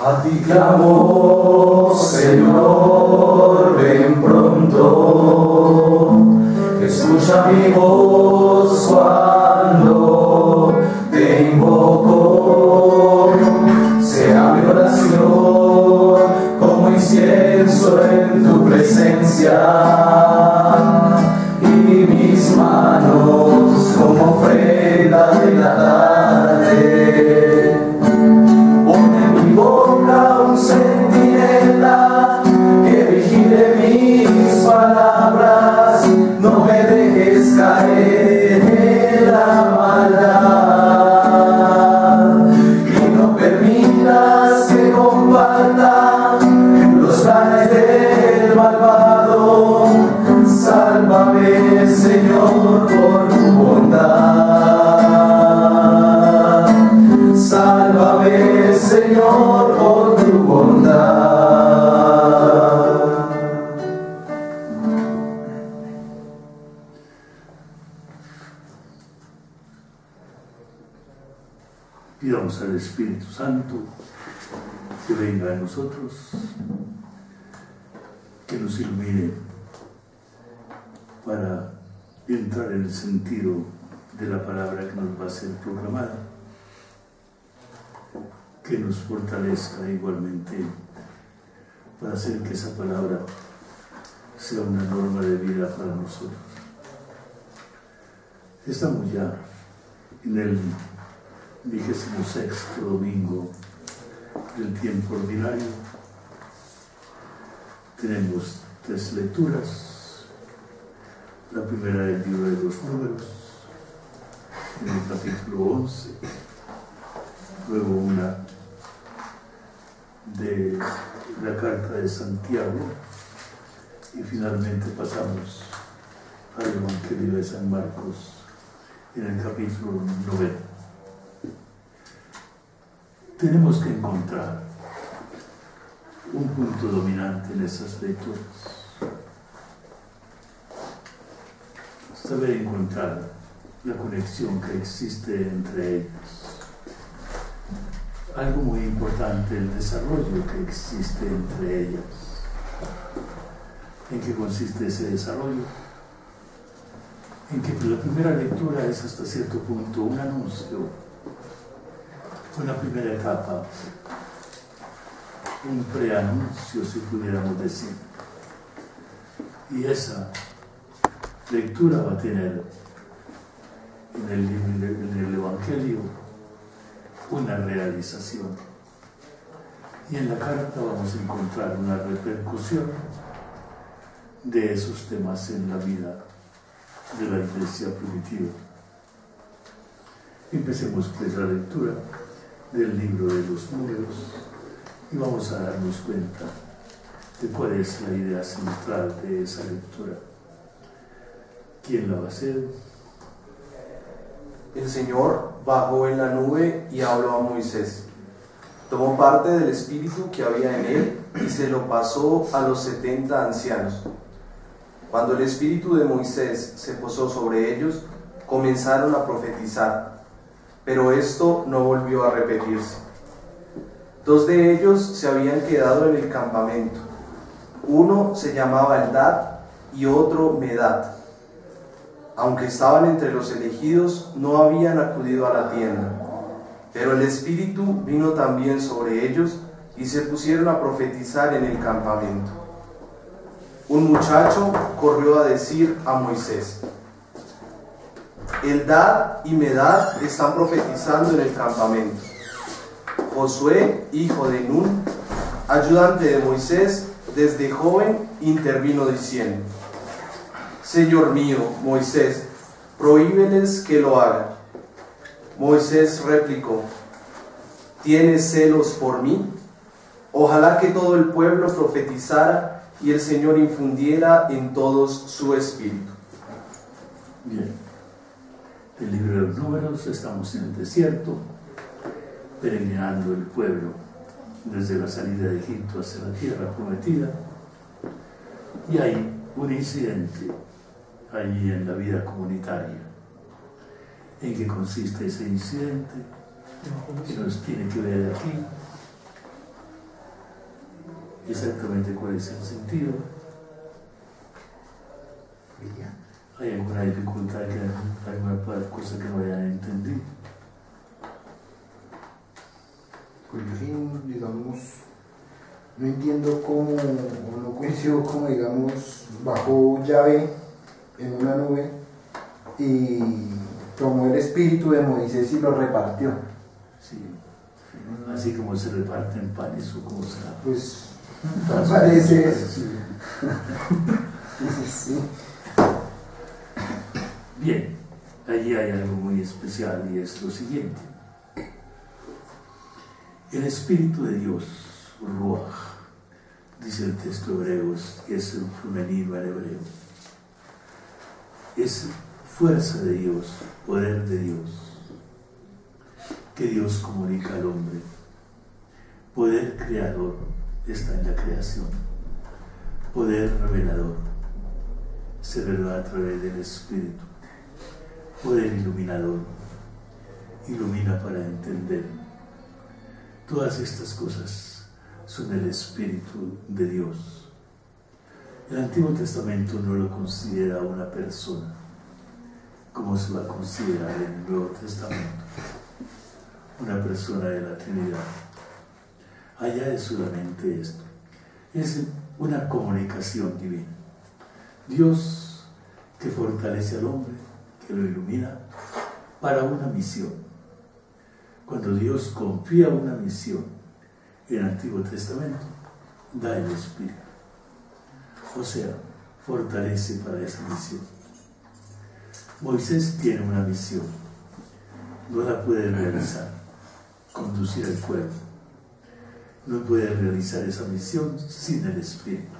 A ti clamo, Señor, ven pronto, escucha mi voz cuando te invoco, sea mi oración como incienso en tu presencia y mis manos como ofrenda de la tarde. Pon en mi boca un centinela que vigile mis palabras, no me dejes caer en la maldad y no permitas que comparta los planes del malvado. Sálvame, Señor, por tu bondad. Sálvame, Señor, por tu bondad. Pidamos al Espíritu Santo que venga a nosotros, que nos ilumine para entrar en el sentido de la palabra que nos va a ser proclamada, que nos fortalezca igualmente para hacer que esa palabra sea una norma de vida para nosotros. Estamos ya en el 26º domingo del tiempo ordinario. Tenemos 3 lecturas. La primera del libro de los Números, en el capítulo 11, luego una de la carta de Santiago y finalmente pasamos al Evangelio de San Marcos en el capítulo 9. Tenemos que encontrar un punto dominante en esas lecturas, saber encontrar la conexión que existe entre ellas. Algo muy importante, el desarrollo que existe entre ellas. ¿En qué consiste ese desarrollo? En que la primera lectura es hasta cierto punto un anuncio, una primera etapa, un preanuncio, si pudiéramos decir. Y esa lectura va a tener en el Evangelio una realización, y en la carta vamos a encontrar una repercusión de esos temas en la vida de la iglesia primitiva. Empecemos pues la lectura del libro de los Números y vamos a darnos cuenta de cuál es la idea central de esa lectura. ¿Quién la va a hacer? El Señor bajó en la nube y habló a Moisés. Tomó parte del espíritu que había en él y se lo pasó a los 70 ancianos. Cuando el espíritu de Moisés se posó sobre ellos, comenzaron a profetizar, pero esto no volvió a repetirse. 2 de ellos se habían quedado en el campamento. Uno se llamaba Eldad y otro Medad. Aunque estaban entre los elegidos, no habían acudido a la tienda. Pero el Espíritu vino también sobre ellos y se pusieron a profetizar en el campamento. Un muchacho corrió a decir a Moisés: Eldad y Medad están profetizando en el campamento. Josué, hijo de Nun, ayudante de Moisés, desde joven intervino diciendo: Señor mío, Moisés, prohíbeles que lo hagan. Moisés replicó: ¿Tienes celos por mí? Ojalá que todo el pueblo profetizara y el Señor infundiera en todos su espíritu. Bien, el libro de los Números, estamos en el desierto, peregrinando el pueblo desde la salida de Egipto hacia la tierra prometida, y hay un incidente allí en la vida comunitaria. en qué consiste ese incidente, que nos tiene que ver aquí, exactamente cuál es el sentido. ¿Hay alguna dificultad, alguna cosa que no hayan entendido? Pues yo sí, digamos, no entiendo cómo, o no coincido como, digamos, bajó Yahvé en una nube y tomó el espíritu de Moisés y lo repartió. Sí, así como se reparten panes o como se da. Pues parece eso. Sí. Bien, allí hay algo muy especial y es lo siguiente. El Espíritu de Dios, Ruach, dice el texto hebreo, y es el femenino en hebreo, es fuerza de Dios, poder de Dios, que Dios comunica al hombre. Poder creador está en la creación, poder revelador se revela a través del Espíritu, poder iluminador ilumina para entender. Todas estas cosas son el Espíritu de Dios. El Antiguo Testamento no lo considera una persona, como se va a considerar en el Nuevo Testamento, una persona de la Trinidad. Allá es solamente esto, es una comunicación divina. Dios que fortalece al hombre, que lo ilumina para una misión. Cuando Dios confía una misión en el Antiguo Testamento, da el Espíritu. O sea, fortalece para esa misión. Moisés tiene una misión, no la puede realizar, conducir al pueblo. No puede realizar esa misión sin el Espíritu.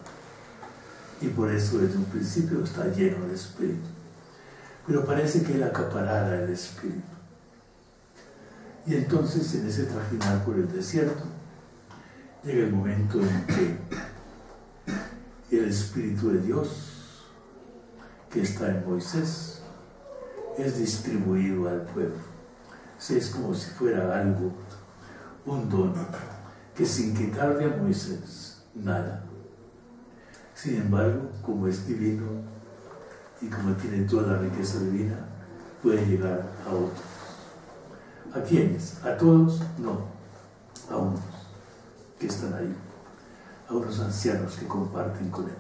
Y por eso desde un principio está lleno de Espíritu. Pero parece que él acaparara el Espíritu. Y entonces en ese trajinar por el desierto, llega el momento en que el Espíritu de Dios, que está en Moisés, es distribuido al pueblo. O sea, es como si fuera algo, un don, que sin quitarle a Moisés nada. Sin embargo, como es divino y como tiene toda la riqueza divina, puede llegar a otros. ¿A quiénes? ¿A todos? No, a unos que están ahí, a unos ancianos que comparten con él.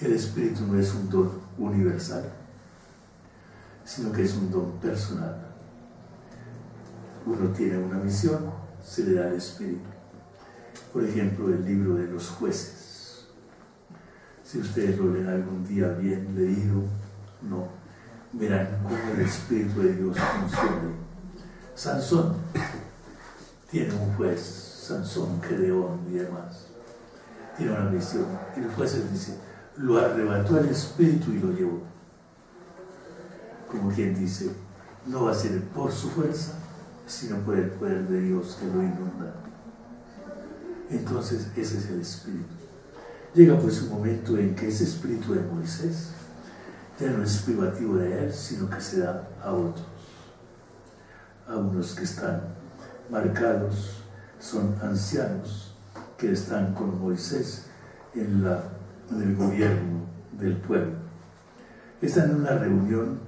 El Espíritu no es un don universal, sino que es un don personal. Uno tiene una misión, se le da el Espíritu. Por ejemplo, el libro de los jueces. Si ustedes lo leen algún día bien leído, no, verán cómo el Espíritu de Dios funciona. Sansón tiene un juez, Sansón, Gedeón y demás. Tiene una misión. Y el juez dice, lo arrebató el Espíritu y lo llevó. Como quien dice, no va a ser por su fuerza, sino por el poder de Dios que lo inunda. Entonces ese es el Espíritu. Llega pues un momento en que ese Espíritu de Moisés ya no es privativo de él, sino que se da a otros, a unos que están marcados, son ancianos que están con Moisés en el gobierno del pueblo. Están en una reunión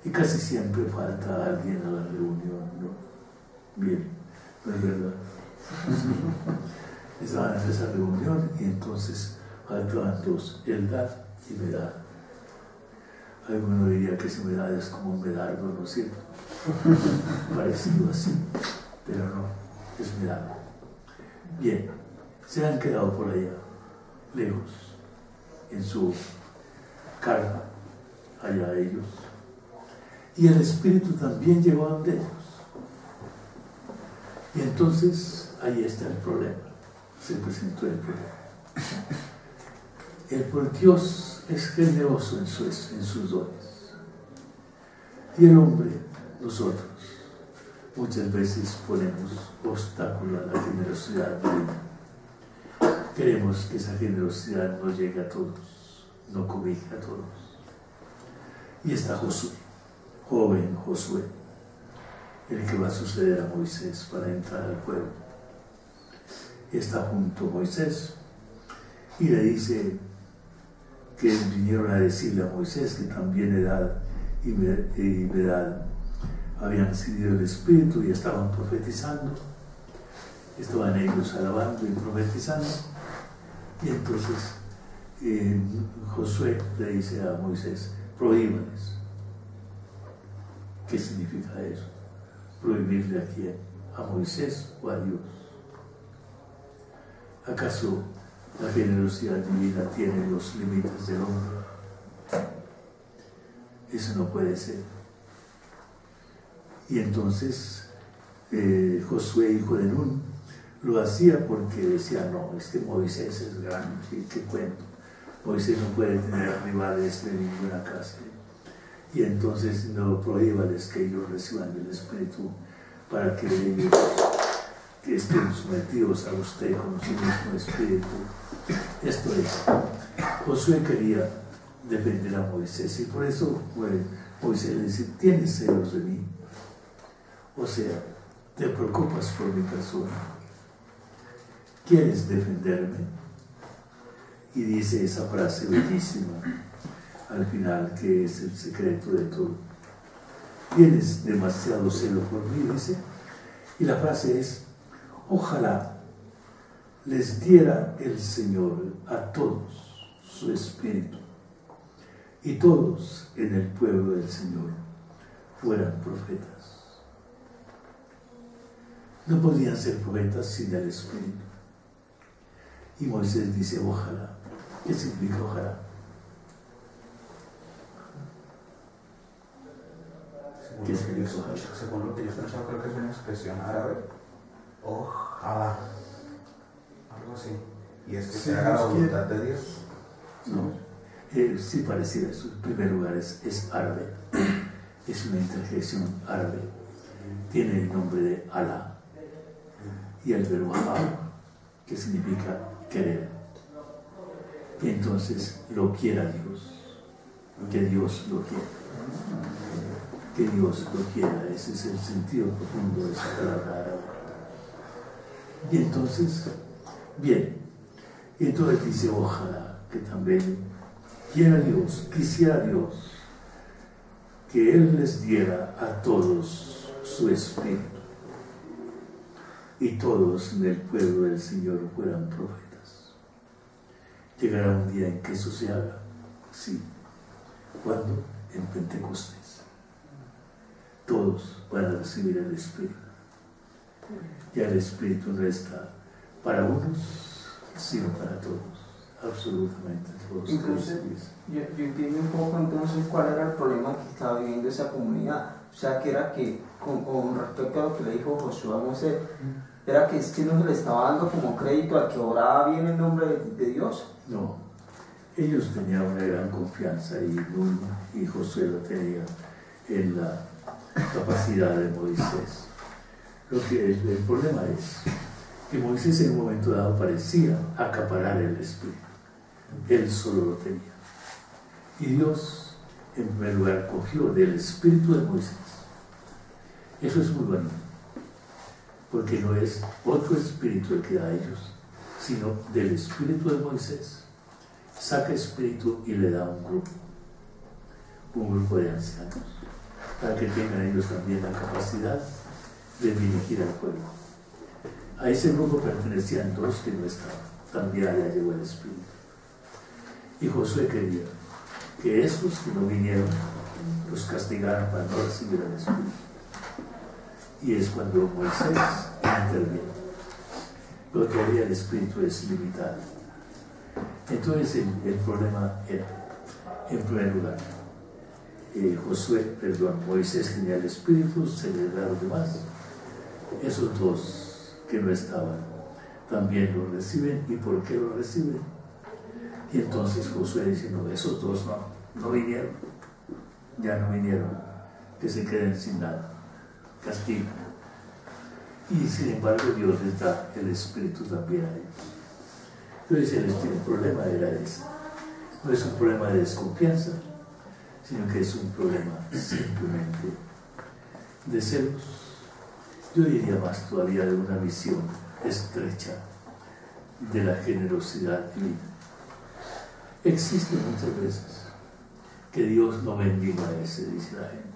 y casi siempre falta alguien a la reunión, ¿no? Bien, ¿no es verdad? Estaban en esa reunión y entonces faltaban dos, Eldad y Medad. Alguno diría que ese Medad es como un medardo, ¿no es cierto? Parecido así, pero no, es Medad. Bien, se han quedado por allá, lejos, en su carpa, allá ellos. Y el Espíritu también llegó a donde ellos. Y entonces ahí está el problema, se presentó el problema. Dios es generoso en sus dones. Y el hombre, nosotros, muchas veces ponemos obstáculo a la generosidad divina. Queremos que esa generosidad no llegue a todos, no cobije a todos. Y está Josué. joven Josué, el que va a suceder a Moisés para entrar al pueblo. Está junto a Moisés y le dice que vinieron a decirle a Moisés que también Edad y Medad habían recibido el Espíritu y estaban profetizando. Estaban ellos alabando y profetizando. Y entonces Josué le dice a Moisés: prohíbales. ¿Qué significa eso? ¿Prohibirle a quién? ¿A Moisés o a Dios? ¿Acaso la generosidad divina tiene los límites del hombre? Eso no puede ser. Y entonces Josué, hijo de Nun, lo hacía porque decía: no, es que Moisés es grande, ¿qué cuento? Moisés no puede tener rivales de ninguna clase. Y entonces no prohíbales que ellos reciban el Espíritu para que ellos que estén sometidos a usted con su mismo Espíritu. Esto es, Josué quería defender a Moisés y por eso Moisés le dice: ¿tienes celos de mí? O sea, te preocupas por mi persona, quieres defenderme. Y dice esa frase bellísima al final, que es el secreto de todo: tienes demasiado celo por mí, dice. Y la frase es: ojalá les diera el Señor a todos su Espíritu y todos en el pueblo del Señor fueran profetas. No podían ser profetas sin el Espíritu. Y Moisés dice: ojalá. ¿Qué significa ojalá? ¿Qué significa ojalá? Según lo que yo he pensado, creo que es una expresión árabe. Ojalá. Algo así. Y es que se haga la voluntad de Dios. No. Sí, parecido eso. En primer lugar es árabe. Es una interjección árabe. Tiene el nombre de Alá. Y el verbo ahab, que significa querer. Y entonces lo quiera Dios. Que Dios lo quiera. Que Dios lo quiera. Ese es el sentido profundo de esa palabra árabe. Y entonces, bien. Y entonces dice: ojalá que también quiera Dios, quisiera Dios, que Él les diera a todos su Espíritu y todos en el pueblo del Señor fueran profetas. Llegará un día en que eso se haga, sí. ¿Cuándo? En Pentecostés. Todos van a recibir el Espíritu. Ya el Espíritu no está para unos, sino para todos, absolutamente todos. Entonces, yo entiendo un poco entonces cuál era el problema que estaba viviendo esa comunidad. O sea, que era que, con respecto a lo que le dijo Josué a Moisés, era que es que no se le estaba dando como crédito al que oraba bien en nombre de Dios. No, ellos tenían una gran confianza y Nun y Josué lo tenían en la capacidad de Moisés. Lo que el problema es que Moisés en un momento dado parecía acaparar el Espíritu. Él solo lo tenía. Y Dios, en primer lugar, cogió del Espíritu de Moisés. Eso es muy bonito, porque no es otro espíritu el que da a ellos, sino del Espíritu de Moisés. Saca espíritu y le da un grupo de ancianos, para que tengan ellos también la capacidad de dirigir al pueblo. A ese grupo pertenecían dos que no estaban, también allá llegó el Espíritu. Y Josué quería que esos que no vinieron los castigaran para no recibir el Espíritu. Y es cuando Moisés interviene. Pero todavía el Espíritu es limitado. Entonces el problema era, en primer lugar, Moisés tenía el Espíritu, se le da a los demás. Esos dos que no estaban también lo reciben. ¿Y por qué lo reciben? Y entonces Josué dice: no, esos dos no vinieron, ya no vinieron, que se queden sin nada, castigo. Y sin embargo Dios les da el Espíritu también a ellos. Entonces el problema era ese. No es un problema de desconfianza, sino que es un problema simplemente de celos. Yo diría más todavía de una visión estrecha de la generosidad divina. Existe muchas veces que Dios no bendiga a ese, dice la gente,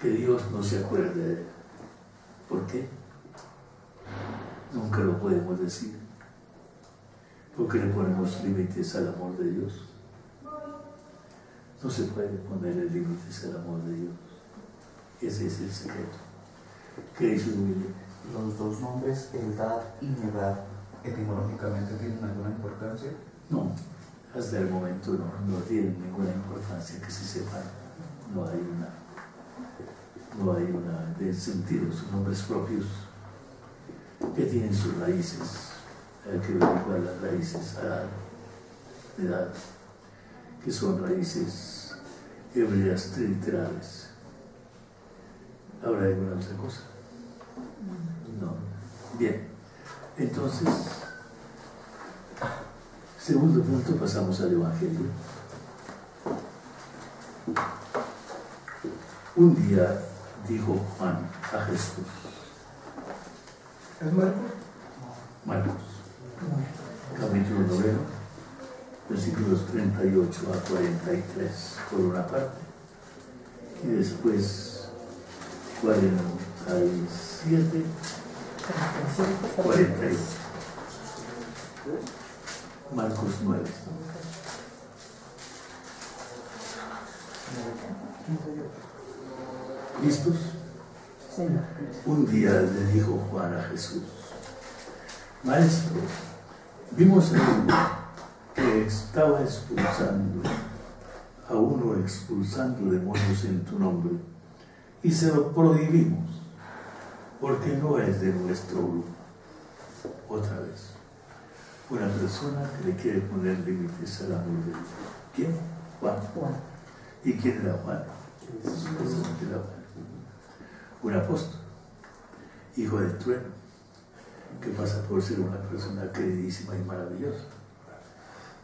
que Dios no se acuerde de él. ¿Por qué? Nunca lo podemos decir. Porque le ponemos límites al amor de Dios. No se puede ponerle límites al amor de Dios. Ese es el secreto. ¿Qué dice William? ¿Los dos nombres, Eldad y Medad, etimológicamente tienen alguna importancia? No, hasta el momento no tienen ninguna importancia que se sepan. No hay una de sentido, son nombres propios que tienen sus raíces. Hay que averiguar las raíces de edad, que son raíces hebreas triliterales. ¿Habrá alguna otra cosa? No. Bien. Entonces, segundo punto, pasamos al Evangelio. Un día dijo Juan a Jesús. ¿Es Marcos? Marcos, capítulo 9, versículos 38 a 43, por una parte, y después 47, 48. Marcos 9. ¿Listos? Un día le dijo Juan a Jesús: Maestro, vimos a uno que estaba expulsando demonios en tu nombre, y se lo prohibimos, porque no es de nuestro grupo. Otra vez, una persona que le quiere poner límites al amor de Dios. ¿Quién? Juan. ¿Y quién era Juan? Un apóstol, hijo del trueno, que pasa por ser una persona queridísima y maravillosa,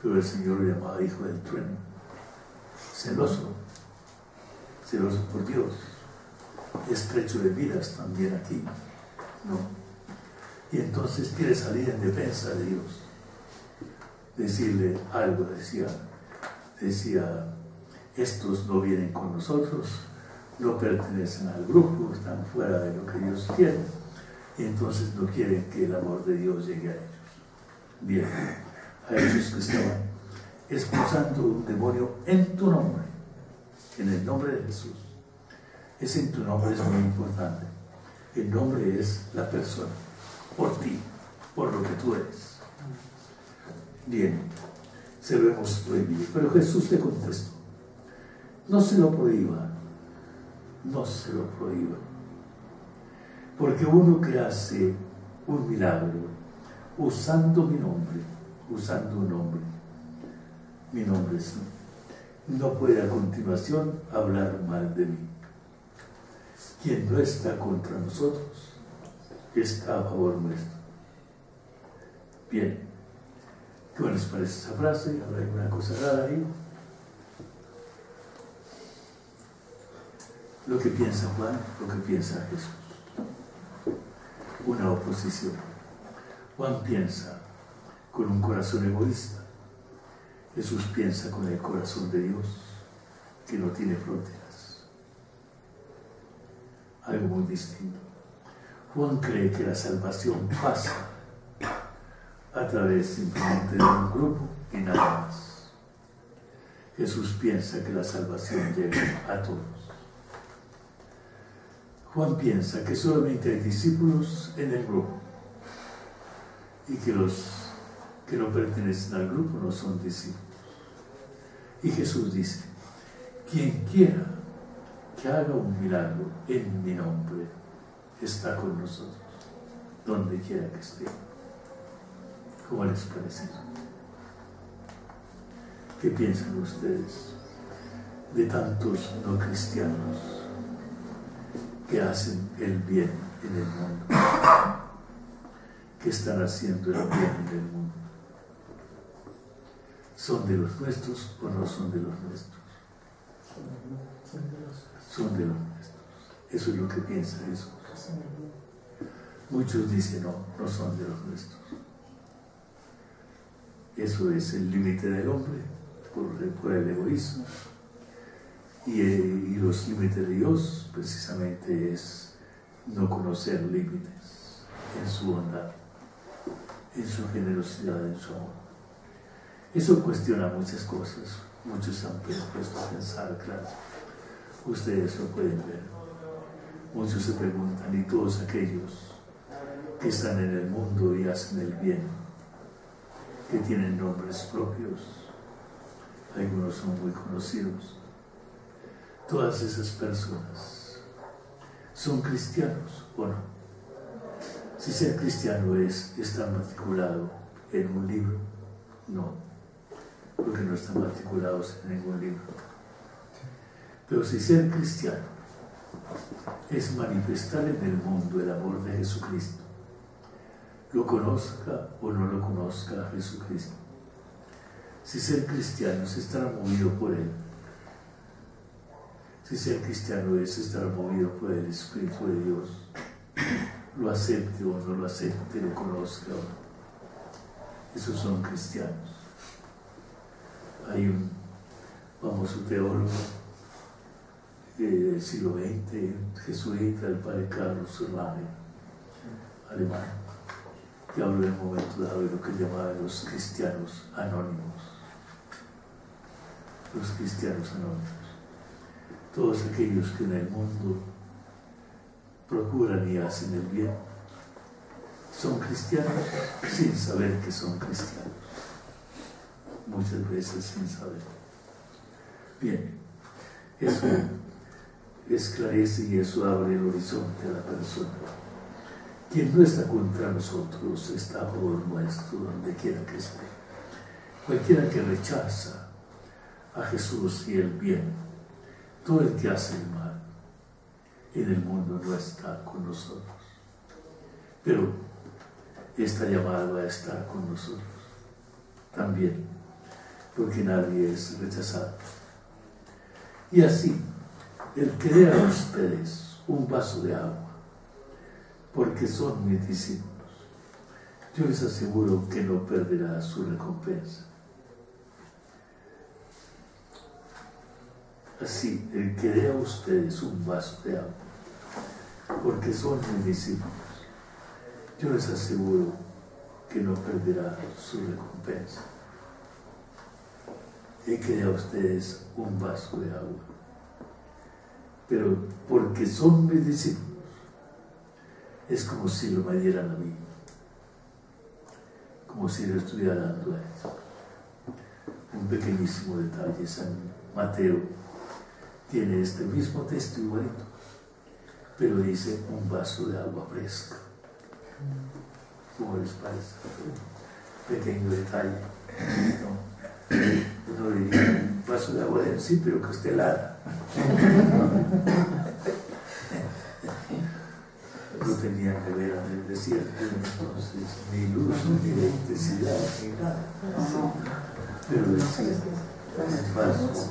pero el Señor lo llamaba hijo del trueno, celoso por Dios, estrecho de miras también aquí, ¿no? Y entonces quiere salir en defensa de Dios, decirle algo, decía, estos no vienen con nosotros, no pertenecen al grupo, están fuera de lo que Dios quiere, y entonces no quieren que el amor de Dios llegue a ellos. Bien, a ellos que estaban expulsando un demonio en tu nombre, en el nombre de Jesús. Ese en tu nombre es muy importante. El nombre es la persona, por ti, por lo que tú eres. Bien, se lo hemos prohibido, pero Jesús le contestó: no se lo prohíba, no se lo prohíba. Porque uno que hace un milagro usando mi nombre, mi nombre sí, no puede a continuación hablar mal de mí. Quien no está contra nosotros está a favor nuestro. Bien, ¿qué les parece esa frase? ¿Habrá alguna cosa rara ahí? Lo que piensa Juan, lo que piensa Jesús. Una oposición. Juan piensa con un corazón egoísta. Jesús piensa con el corazón de Dios, que no tiene fronteras. Algo muy distinto. Juan cree que la salvación pasa a través simplemente de un grupo y nada más. Jesús piensa que la salvación llega a todos. Juan piensa que solamente hay discípulos en el grupo y que los que no pertenecen al grupo no son discípulos. Y Jesús dice: quien quiera que haga un milagro en mi nombre está con nosotros, donde quiera que esté. ¿Cómo les parece? ¿Qué piensan ustedes de tantos no cristianos que hacen el bien en el mundo, que están haciendo el bien en el mundo? ¿Son de los nuestros o no son de los nuestros? Son de los nuestros. Eso es lo que piensa Jesús. Muchos dicen, no, no son de los nuestros. Eso es el límite del hombre por el egoísmo. Y los límites de Dios precisamente es no conocer límites en su bondad, en su generosidad, en su amor. Eso cuestiona muchas cosas. Muchos han puesto a pensar, claro. Ustedes lo pueden ver. Muchos se preguntan, ¿y todos aquellos que están en el mundo y hacen el bien, que tienen nombres propios? Algunos son muy conocidos. Todas esas personas son cristianos, ¿o no? Si ser cristiano es estar matriculado en un libro, no, porque no están matriculados en ningún libro. Pero si ser cristiano es manifestar en el mundo el amor de Jesucristo, lo conozca o no lo conozca a Jesucristo. Si ser cristiano es estar movido por Él, si ser cristiano es estar movido por el Espíritu de Dios, lo acepte o no lo acepte, lo conozca o no, esos son cristianos. Hay un famoso teólogo del siglo XX, jesuita, el padre Carlos Serrano, alemán, que habló en un momento dado de lo que llamaba los cristianos anónimos. Los cristianos anónimos. Todos aquellos que en el mundo procuran y hacen el bien, son cristianos sin saber que son cristianos. Muchas veces sin saber. Bien, eso esclarece y eso abre el horizonte a la persona. Quien no está contra nosotros está a favor nuestro, donde quiera que esté. Cualquiera que rechaza a Jesús y el bien, todo el que hace el mal, en el mundo no está con nosotros. Pero está llamado a estar con nosotros también, porque nadie es rechazado. Y así, el que dé a ustedes un vaso de agua, porque son mis discípulos, yo les aseguro que no perderá su recompensa. Así, el que dé a ustedes un vaso de agua, porque son mis discípulos, yo les aseguro que no perderá su recompensa. El que dé a ustedes un vaso de agua, pero porque son mis discípulos, es como si lo me dieran a mí, como si lo estuviera dando a él. Un pequeñísimo detalle, San Mateo tiene este mismo texto igualito, pero dice un vaso de agua fresca. ¿Cómo les parece? Pequeño detalle, ¿no? Uno diría un vaso de agua de sí, pero que esté helada. No tenía nevera en el desierto, entonces ni luz, ni electricidad, ni nada. Pero decía un vaso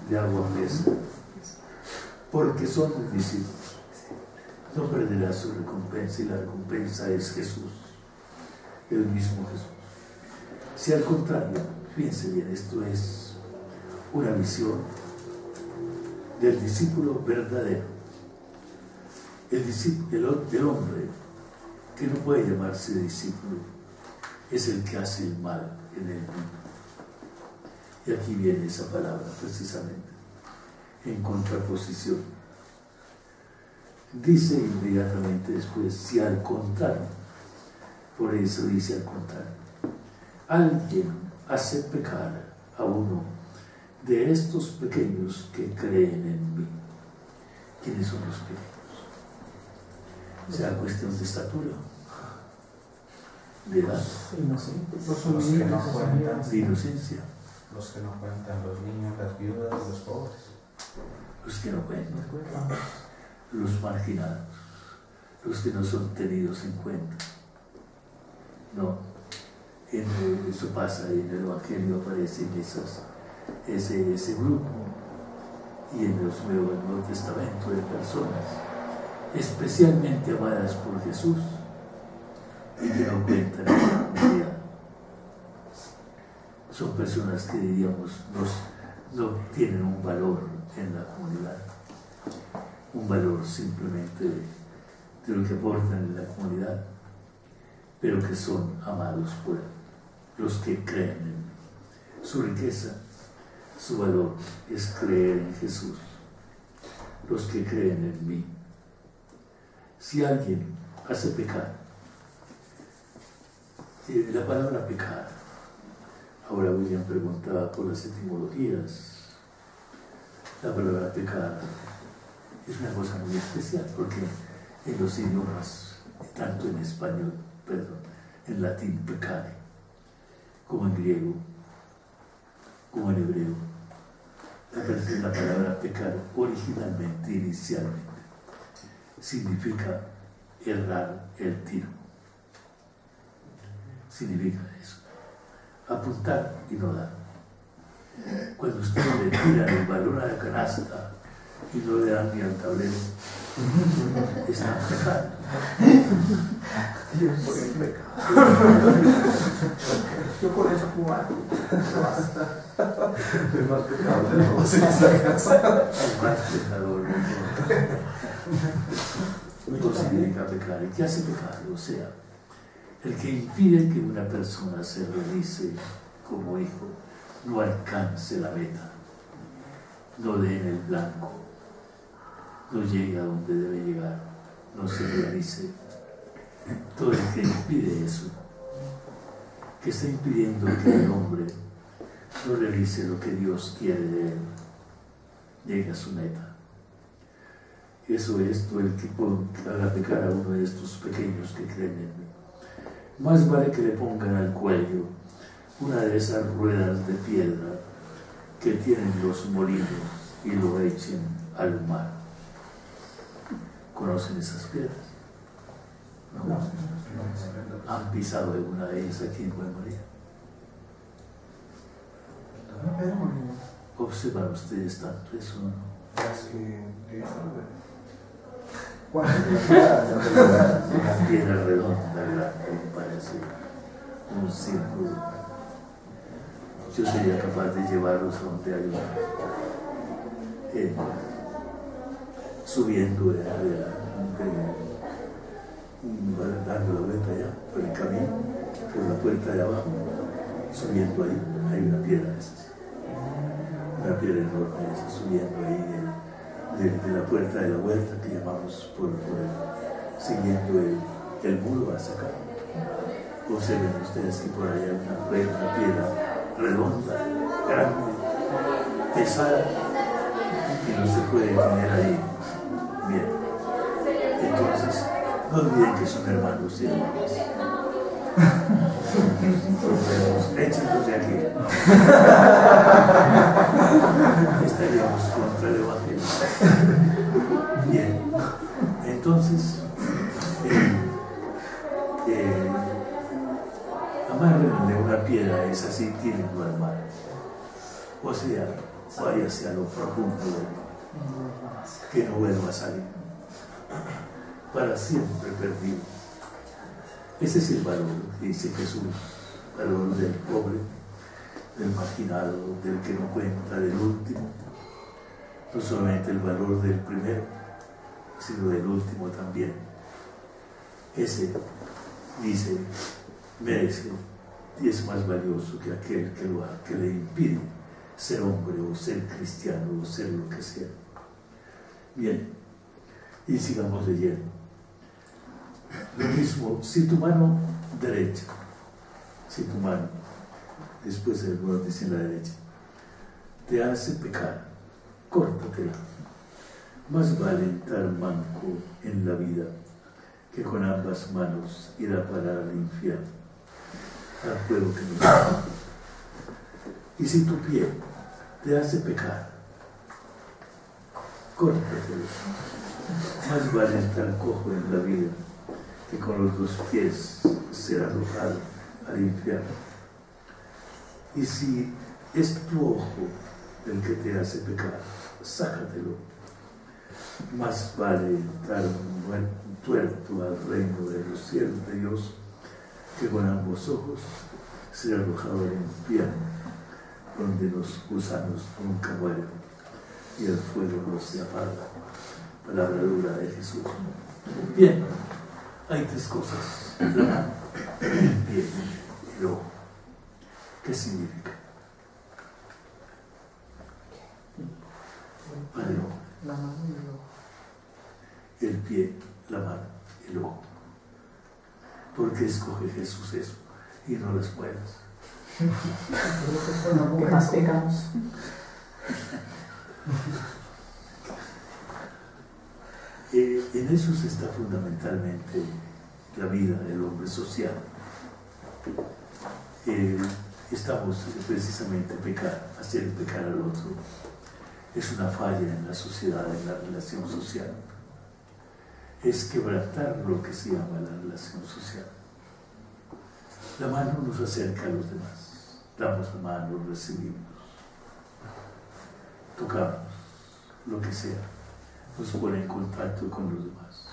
de agua fresca, porque son mis discípulos. No perderá su recompensa, y la recompensa es Jesús, el mismo Jesús. Si al contrario, fíjense bien, esto es una visión del discípulo verdadero. El hombre que no puede llamarse discípulo es el que hace el mal en el mundo. Y aquí viene esa palabra precisamente, en contraposición. Dice inmediatamente después, si al contrario, por eso dice al contrario, alguien hace pecar a uno de estos pequeños que creen en mí. ¿Quiénes son los pequeños? ¿Será cuestión de estatura? ¿De edad? Los que no cuentan, ¿De inocencia? los que no cuentan, los niños, las viudas, los pobres. Los que no cuentan, los marginados, los que no son tenidos en cuenta. No, eso pasa y en el Evangelio aparecen ese grupo y en el Nuevo Testamento de personas especialmente amadas por Jesús y que no cuentan en la comunidad. Son personas que diríamos no tienen un valor en la comunidad, un valor simplemente de lo que aportan en la comunidad, pero que son amados por los que creen en mí. Su riqueza, su valor es creer en Jesús, los que creen en mí. Si alguien hace pecar, la palabra pecar, ahora William preguntaba por las etimologías, la palabra pecar es una cosa muy especial porque en los idiomas, tanto en español, en latín pecare, como en griego, como en hebreo, la palabra pecar originalmente, inicialmente, significa errar el tiro. Significa eso, apuntar y no dar. Cuando usted le tira el balón a la canasta y no le dan ni al tablero, está pecando. Yo por eso jugaba. Es más pecador de los en esta casa. Es más pecador. No significa pecar. ¿Y qué hace pecar? O sea, el que impide que una persona se realice como hijo, no alcance la meta, no dé en el blanco, no llegue a donde debe llegar, no se realice. Todo el que impide eso, que está impidiendo que el hombre no realice lo que Dios quiere de él, llegue a su meta. Eso es todo el que haga pecar a uno de estos pequeños que creen en mí. Más vale que le pongan al cuello una de esas ruedas de piedra que tienen los molinos y lo echen al mar. ¿Conocen esas piedras? ¿No? ¿Han pisado alguna de ellas aquí en Buen María? ¿Observan ustedes tanto eso, no? Una piedra redonda, grande, parece un círculo. Yo sería capaz de llevarlos a donde hay subiendo dando la vuelta allá por el camino, por la puerta de abajo, subiendo ahí, hay una piedra de esas, una piedra enorme esa, subiendo ahí de la puerta de la huerta que llamamos siguiendo el muro hasta acá. Observen ustedes que por allá hay una piedra redonda, grande, pesada, y no se puede tener ahí. Bien, entonces no olviden que son hermanos y hermanas. Échenlos de aquí. Estaríamos contra el Evangelio. Bien, entonces amárrenle una piedra esa así, tírenlo al mar. O sea, váyase a lo profundo del mar, que no vuelva a salir, para siempre perdido. Ese es el valor, dice Jesús, el valor del pobre, del marginado, del que no cuenta, del último. No solamente el valor del primero, sino del último también. Ese, dice, merece y es más valioso que aquel que le impide ser hombre o ser cristiano o ser lo que sea. Bien, y sigamos leyendo. Lo mismo, si tu mano derecha, después el Señor dice en la derecha, te hace pecar, córtatela. Más vale entrar manco en la vida que con ambas manos ir a parar al infierno, al fuego que nos da. Y si tu pie te hace pecar, córtatelo. Más vale estar cojo en la vida que con los dos pies ser arrojado al infierno. Y si es tu ojo el que te hace pecar, sácatelo. Más vale dar un buen tuerto al reino de los cielos de Dios que con ambos ojos ser arrojado al infierno, donde los gusanos nunca mueren y el fuego no se apaga. Palabra dura de Jesús. Bien, hay tres cosas: la mano, el pie y el ojo. ¿Qué significa? Para el ojo. La mano y el ojo. El pie, la mano, el ojo. ¿Por qué escoge Jesús eso y no las muelas? ¿Qué más pecamos? En eso se está fundamentalmente la vida del hombre social. Estamos precisamente hacer pecar al otro. Es una falla en la sociedad, en la relación social. Es quebrantar lo que se llama la relación social. La mano nos acerca a los demás. Damos la mano, recibimos. Tocamos, lo que sea. Nos pone en contacto con los demás.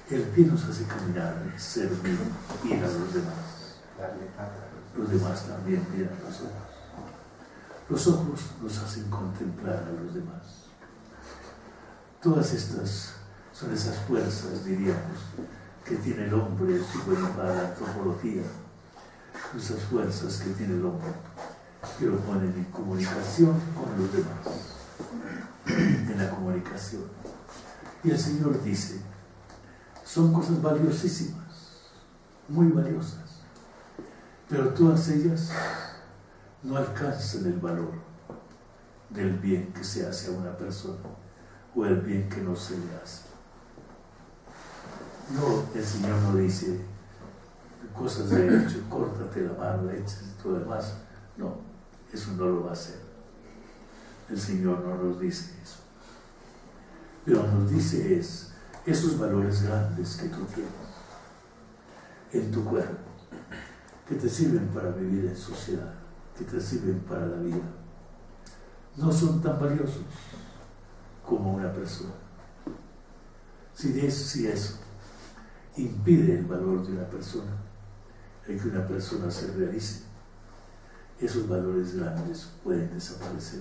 El pie nos hace caminar, servir, ir a los demás. Los demás también miran a los ojos. Los ojos nos hacen contemplar a los demás. Todas estas son esas fuerzas, diríamos, que tiene el hombre, suponiendo para la antropología. Esas fuerzas que tiene el hombre, que lo ponen en comunicación con los demás. En la comunicación. Y el Señor dice, son cosas valiosísimas, muy valiosas, pero todas ellas no alcanzan el valor del bien que se hace a una persona o el bien que no se le hace. No, el Señor no dice cosas de hecho, córtate la mano, echas y todo lo demás. No, eso no lo va a hacer. El Señor no nos dice eso. Pero nos dice esos valores grandes que tú tienes en tu cuerpo, que te sirven para vivir en sociedad, que te sirven para la vida, no son tan valiosos como una persona. Si eso impide el valor de una persona, el que una persona se realice, esos valores grandes pueden desaparecer.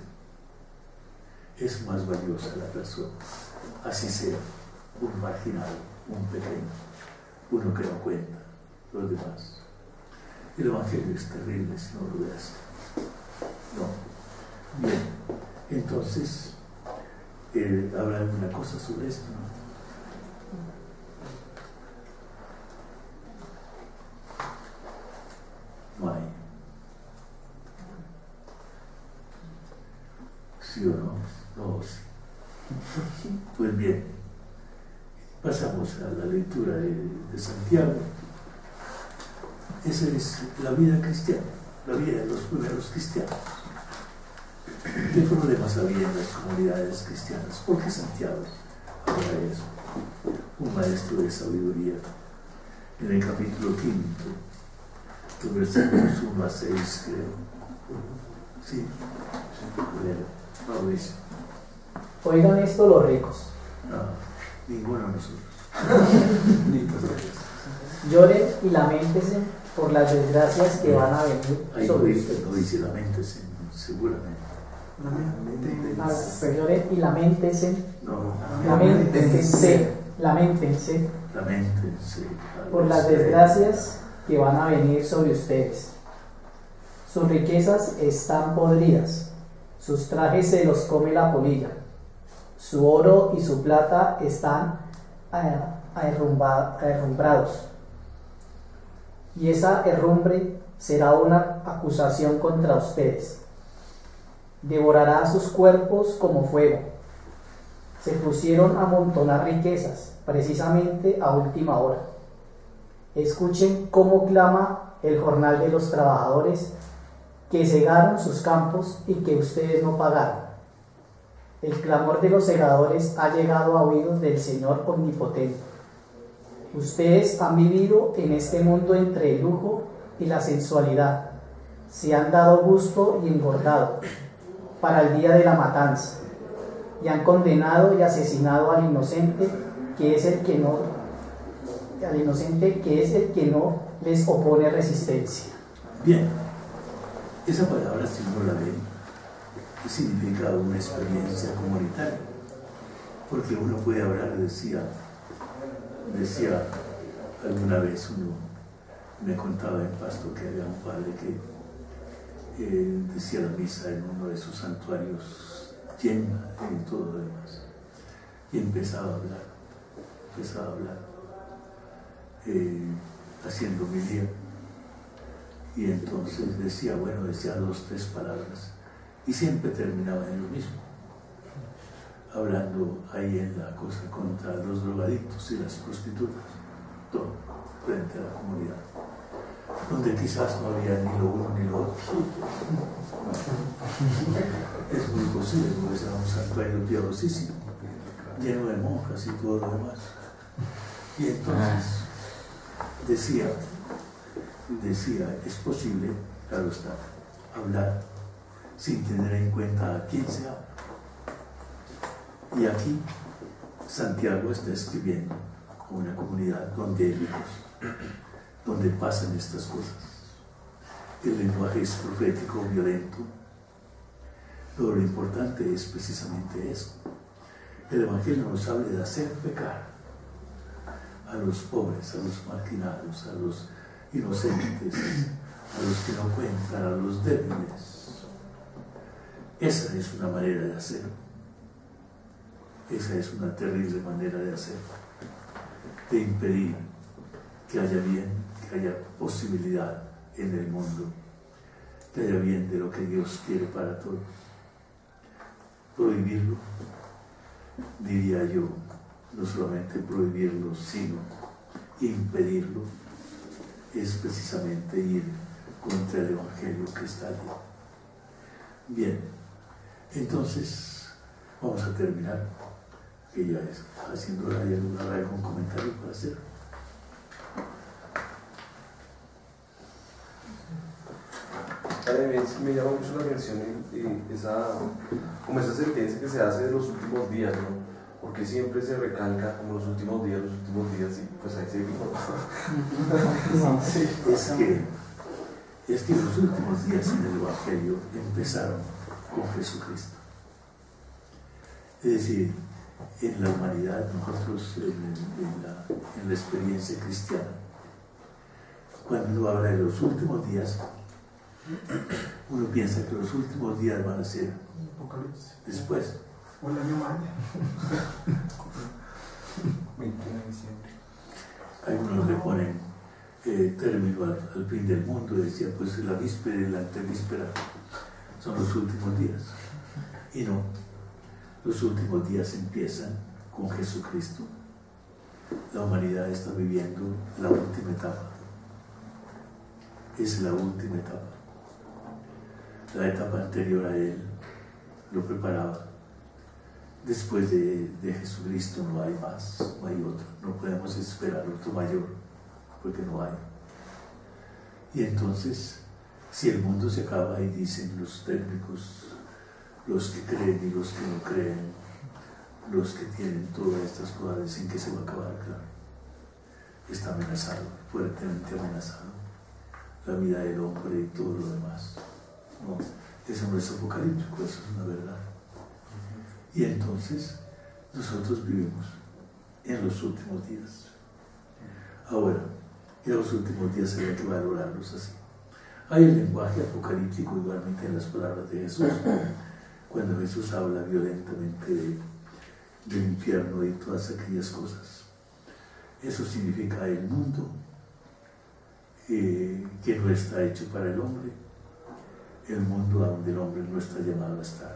Es más valiosa la persona, así sea un marginal, un pequeño, uno que no cuenta, los demás. El Evangelio es terrible si no lo ves. No. Bien, entonces, ¿habrá alguna cosa sobre esto? No hay. ¿Sí o no? No, sí. Pues bien, pasamos a la lectura de Santiago. Esa es la vida cristiana, la vida de los primeros cristianos. ¿Qué problemas había en las comunidades cristianas? ¿Por qué Santiago habla de eso? Un maestro de sabiduría. En el capítulo 5, los versículos 1 a 6, creo. Sí. A ver, Mauricio. Oigan esto los ricos. No, ninguno de nosotros. Lloren y lamentense por las desgracias que van a venir Ahí sobre ustedes. no dice lamentense, seguramente. Pues lloren y lamentense. No, Lamentense por las desgracias que van a venir sobre ustedes. Sus riquezas están podridas, sus trajes se los come la polilla, su oro y su plata están herrumbrados, y esa herrumbre será una acusación contra ustedes. Devorará sus cuerpos como fuego. Se pusieron a amontonar riquezas, precisamente a última hora. Escuchen cómo clama el jornal de los trabajadores que segaron sus campos y que ustedes no pagaron. El clamor de los segadores ha llegado a oídos del Señor Omnipotente. Ustedes han vivido en este mundo entre el lujo y la sensualidad. Se han dado gusto y engordado. para el día de la matanza, y han condenado y asesinado al inocente, que es el que no les opone resistencia. Bien, esa palabra, si uno la ve, significa una experiencia comunitaria, porque uno puede hablar, decía alguna vez uno, me contaba en Pasto que había un padre que decía la misa en uno de sus santuarios llena y todo lo demás, y empezaba a hablar, haciendo homilía, y entonces decía 2, 3 palabras, y siempre terminaba en lo mismo, hablando ahí en la cosa contra los drogadictos y las prostitutas, todo frente a la comunidad, donde quizás no había ni lo uno ni lo otro. Es muy posible, porque era un santuario piadosísimo, lleno de monjas y todo lo demás. Y entonces decía, es posible, claro está, hablar sin tener en cuenta a quién se habla. Y aquí Santiago está escribiendo a una comunidad donde hay hijos, donde pasan estas cosas. El lenguaje es profético, violento, pero lo importante es precisamente eso. El Evangelio nos habla de hacer pecar a los pobres, a los marginados, a los inocentes, a los que no cuentan, a los débiles. Esa es una manera de hacerlo. Esa es una terrible manera de hacerlo, de impedir que haya bien, que haya posibilidad en el mundo, que haya bien de lo que Dios quiere para todos. Prohibirlo, diría yo, no solamente prohibirlo, sino impedirlo, es precisamente ir contra el Evangelio que está allí. Bien, entonces vamos a terminar, que ya es haciendo algún comentario para hacer. Me llama mucho la atención como esa sentencia que se hace de los últimos días, ¿no? Porque siempre se recalca como los últimos días, y pues ahí seguimos. Es que los últimos días en el Evangelio empezaron con Jesucristo. Es decir, en la humanidad, nosotros en la experiencia cristiana, cuando uno habla de los últimos días, uno piensa que los últimos días van a ser después. O el año Maya. 21 de diciembre. Algunos le ponen término al fin del mundo, decía, pues la víspera y la antevíspera son los últimos días. Y no, los últimos días empiezan con Jesucristo. La humanidad está viviendo la última etapa. Es la última etapa. La etapa anterior a Él lo preparaba. Después de Jesucristo no hay más, no hay otro. No podemos esperar otro mayor, porque no hay. Y entonces, si el mundo se acaba, y dicen los técnicos, los que creen y los que no creen, los que tienen todas estas cosas, dicen que se va a acabar, claro. Está amenazado, fuertemente amenazado, la vida del hombre y todo lo demás. No, eso no es apocalíptico, eso es una verdad. Y entonces nosotros vivimos en los últimos días. Ahora, en los últimos días hay que valorarlos así. Hay el lenguaje apocalíptico igualmente en las palabras de Jesús, cuando Jesús habla violentamente del infierno y todas aquellas cosas. Eso significa el mundo que no está hecho para el hombre, el mundo a donde el hombre no está llamado a estar.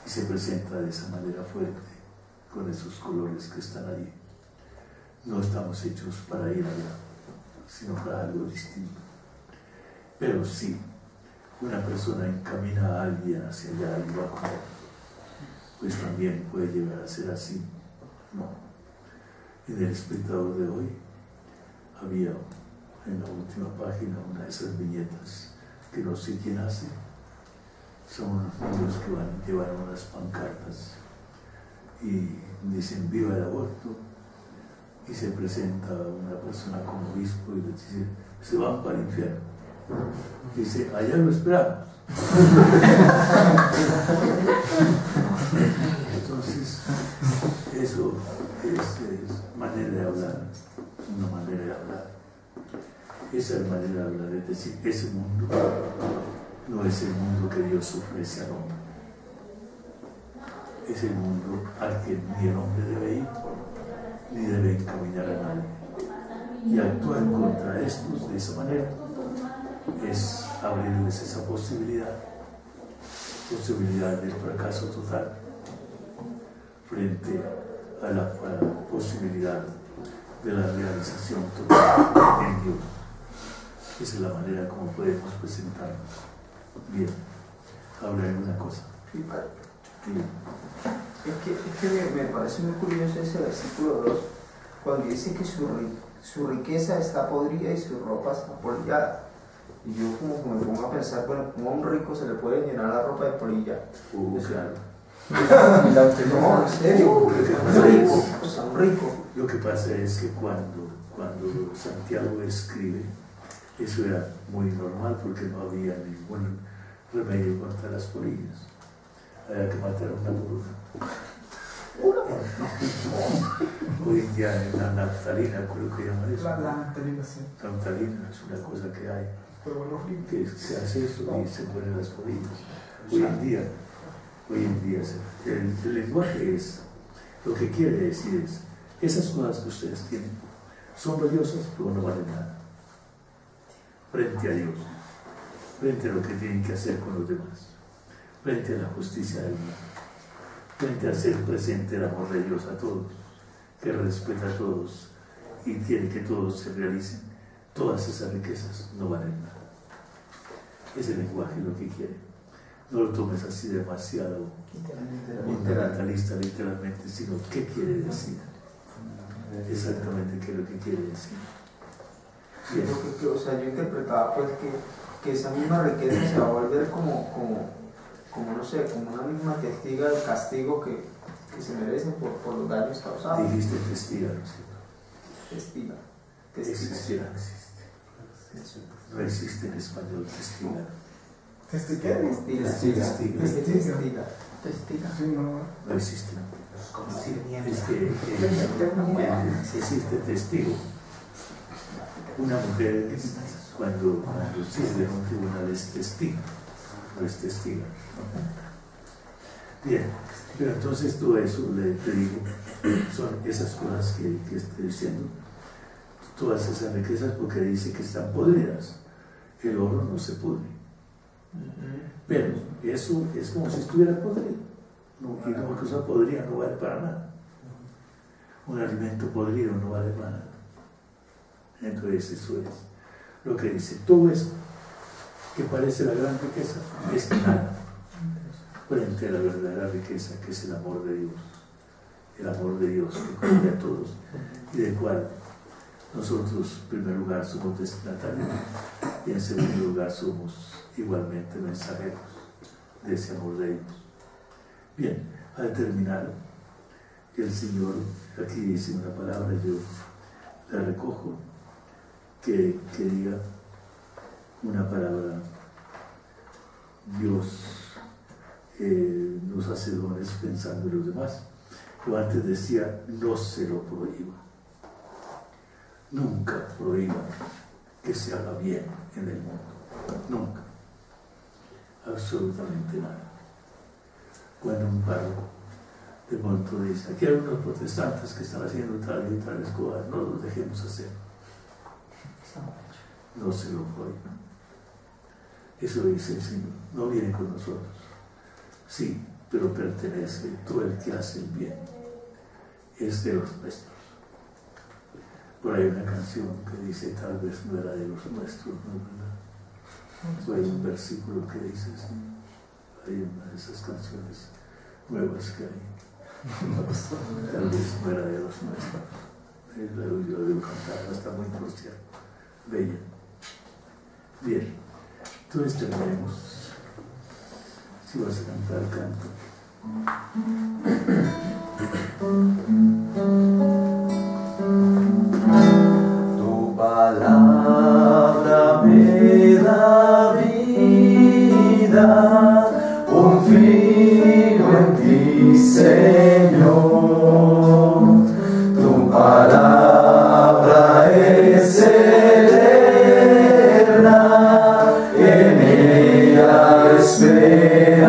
Y se presenta de esa manera fuerte, con esos colores que están allí. No estamos hechos para ir allá, sino para algo distinto. Pero si una persona encamina a alguien hacia allá y va con él, pues también puede llegar a ser así. No. En El Espectador de hoy había en la última página una de esas viñetas que no sé quién hace, son unos niños que llevan unas pancartas y dicen viva el aborto, y se presenta una persona como obispo y les dice se van para el infierno. Dice allá lo esperamos. Entonces eso es manera de hablar, una manera de hablar. Esa es manera de hablar, es decir, ese mundo no es el mundo que Dios ofrece al hombre. Es el mundo al que ni el hombre debe ir, ni debe encaminar a nadie. Y actuar contra estos de esa manera es abrirles esa posibilidad del fracaso total frente a la posibilidad de la realización total en Dios. Esa es la manera como podemos presentarnos. Bien, ahora hay una cosa. Bien. Es que me parece muy curioso ese versículo 2, cuando dice que su riqueza está podrida y su ropa está polillada. Y yo como que me pongo a pensar, bueno, ¿cómo a un rico se le puede llenar la ropa de polilla? Claro. No, en serio, un rico. Lo que pasa es que cuando Santiago escribe, eso era muy normal porque no había ningún remedio contra las polillas. Había que matar una por una. Hoy en día en la naftalina, creo que llaman eso. La naftalina, sí. La naftalina es una cosa que hay, que se hace eso y se ponen las polillas. Hoy en día el lenguaje es, lo que quiere decir es, esas cosas que ustedes tienen son valiosas, pero no valen nada. Frente a Dios, frente a lo que tienen que hacer con los demás, frente a la justicia del mundo, frente a hacer presente el amor de Dios a todos, que respeta a todos y quiere que todos se realicen, todas esas riquezas no valen nada. Ese lenguaje es lo que quiere. No lo tomes así demasiado fundamentalista literalmente, sino qué quiere decir. Exactamente qué es lo que quiere decir. O sea, yo interpretaba pues que esa misma riqueza se va a volver como no sé, como una misma testiga del castigo que se merecen por los daños causados. Dijiste testiga, ¿no es cierto? Testiga. No existe en español testiga. ¿Testiga? Testiga. No existe. Es que existe testigo. Una mujer cuando sirve en un tribunal es testigo, no es testiga. Bien, pero entonces todo eso, te digo, son esas cosas que estoy diciendo, todas esas riquezas, porque dice que están podridas. El oro no se pudre. Pero eso es como si estuviera podrido. Y una cosa podrida no vale para nada. Un alimento podrido no vale para nada. Entonces eso es lo que dice. Todo eso que parece la gran riqueza es nada frente a la verdadera riqueza, que es el amor de Dios. El amor de Dios que cubre a todos y del cual nosotros en primer lugar somos destinatarios y en segundo lugar somos igualmente mensajeros de ese amor de Dios. Bien, al terminar, el Señor aquí dice una palabra, yo la recojo, que diga una palabra: Dios nos hace dones pensando en los demás. Yo antes decía, no se lo prohíba. Nunca prohíba que se haga bien en el mundo. Nunca. Absolutamente nada. Cuando un párroco de pronto dice, aquí hay unos protestantes que están haciendo tal y tales cosas, no los dejemos hacer. No se lo prohíba. Eso dice el Señor. No viene con nosotros. Sí, pero pertenece, todo el que hace el bien es de los nuestros. Por ahí una canción que dice, tal vez no era de los nuestros, ¿no? ¿Verdad? O hay un versículo que dice así. Hay una de esas canciones nuevas que hay. Tal vez no era de los nuestros. Yo debo cantar, está muy por cierto. Bella. Bien, entonces terminemos. Si vas a cantar, canta. Tu palabra me da vida, confío en ti, Señor. Tu palabra es eterna, en ella esperaré.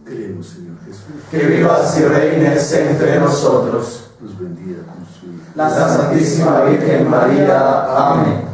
Creemos, Señor Jesús, Que vivas y reines entre nosotros. nos bendiga con su Hijo. La Santísima Virgen María. Amén.